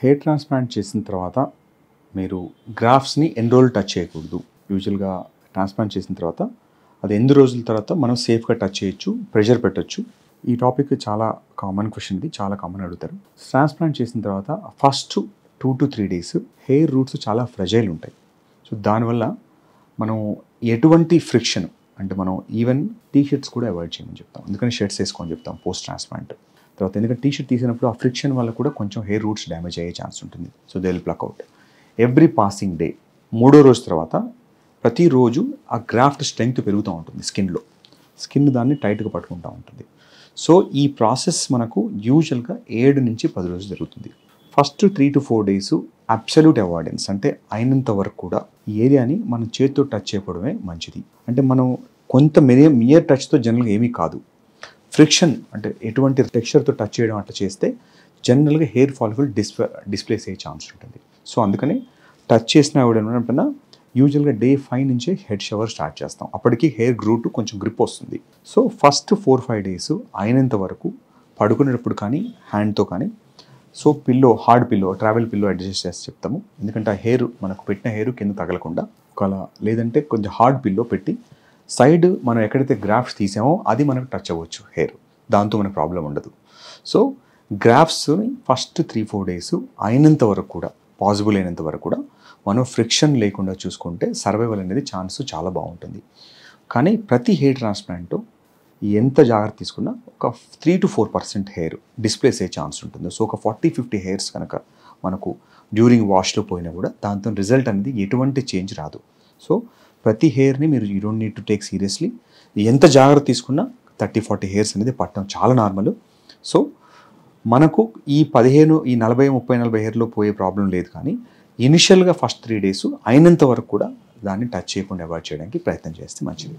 Hair transplant చేసిన తర్వాత మీరు గ్రాఫ్స్ని ఎన్ని రోజులు టచ్ చేయకూడదు. యూజువల్గా ట్రాన్స్ప్లాంట్ చేసిన తర్వాత అది ఎన్ని రోజుల తర్వాత మనం సేఫ్గా టచ్ చేయొచ్చు, ప్రెషర్ పెట్టొచ్చు. ఈ టాపిక్ చాలా కామన్ క్వశ్చన్, ఇది చాలా కామన్ అడుగుతారు. ట్రాన్స్ప్లాంట్ చేసిన తర్వాత first 2 to 3 days hair roots చాలా ఫ్రెజైల్ ఉంటాయి. సో దానివల్ల మనం ఎటువంటి ఫ్రిక్షన్ అంటే మనం ఈవెన్ టీషర్ట్స్ కూడా అవాయిడ్ చేయమని చెప్తాం. ఎందుకంటే షర్ట్స్ వేసుకొని చెప్తాం పోస్ట్ ట్రాన్స్ప్లాంట్ తర్వాత. ఎందుకంటే టీషర్ట్ తీసినప్పుడు ఆ ఫ్రిక్షన్ వల్ల కూడా కొంచెం హెయిర్ రూట్స్ డ్యామేజ్ అయ్యే ఛాన్స్ ఉంటుంది. So they will pluck out. Every passing day, 3వ రోజు తర్వాత ప్రతిరోజు ఆ గ్రాఫ్ట్ స్ట్రెంగ్త్ పెరుగుతూ ఉంటుంది. స్కిన్ దాన్ని టైట్గా పట్టుకుంటూ ఉంటుంది. సో ఈ ప్రాసెస్ మనకు యూజువల్గా 7 నుంచి 10 రోజులు జరుగుతుంది. First 3 to 4 days absolute avoidance, అంటే అయినంత వరకు కూడా ఈ ఏరియాని మనం చేతితో టచ్ చేయకపోవడమే మంచిది. అంటే మనం కొంత మియర్ టచ్తో జనరల్గా ఏమీ కాదు. ఫ్రిక్షన్ అంటే ఎటువంటి టెక్స్చర్తో టచ్ చేయడం అట్లా చేస్తే జనరల్గా హెయిర్ ఫాలికల్ డిస్ప్లేస్ అయ్యే ఛాన్స్ ఉంటుంది. సో అందుకని టచ్ చేసిన ఆవిడ యూజువల్గా డే 5 నుంచే హెడ్ షవర్ స్టార్ట్ చేస్తాం. అప్పటికి హెయిర్ గ్రూట్ కొంచెం గ్రిప్ వస్తుంది. సో ఫస్ట్ 4-5 days అయినంత వరకు పడుకునేటప్పుడు కానీ హ్యాండ్తో కానీ so hard pillow, travel pillow adjust చేసి చెప్తాము. ఎందుకంటే ఆ హెయిర్ మనకు పెట్టిన హెయిర్ కింద తగలకుండా ఒకలా, లేదంటే కొంచెం హార్డ్ పిల్లో పెట్టి సైడ్ మనం ఎక్కడైతే గ్రాఫ్ట్స్ తీసామో అది మనకు టచ్ అవ్వచ్చు హెయిర్, దాంతో మనకు ప్రాబ్లం ఉండదు. సో గ్రాఫ్ట్స్ని ఫస్ట్ 3-4 days అయినంత వరకు కూడా, పాసిబుల్ అయినంత వరకు కూడా మనం ఫ్రిక్షన్ లేకుండా చూసుకుంటే సర్వైవల్ అనేది ఛాన్స్ చాలా బాగుంటుంది. కానీ ప్రతి హెయిర్ ట్రాన్స్ప్లాంట్ ఎంత జాగ్రత్త తీసుకున్నా ఒక 3 to 4% హెయిర్ డిస్ప్లేస్ అయ్యే ఛాన్స్ ఉంటుంది. సో ఒక 40-50 హెయిర్స్ కనుక మనకు డ్యూరింగ్ వాష్లో పోయినా కూడా దాంతో రిజల్ట్ అనేది ఎటువంటి చేంజ్ రాదు. సో ప్రతి హెయిర్ని మీరు you don't need to take seriously. ఎంత జాగ్రత్త తీసుకున్నా 30-40 హెయిర్స్ అనేది పట్టడం చాలా నార్మల్. సో మనకు ఈ 40-30-40 హెయిర్లో పోయే ప్రాబ్లం లేదు. కానీ ఇనిషియల్గా ఫస్ట్ 3 days అయినంత వరకు కూడా దాన్ని టచ్ చేయకుండా అవాయిడ్ చేయడానికి ప్రయత్నం చేస్తే మంచిది.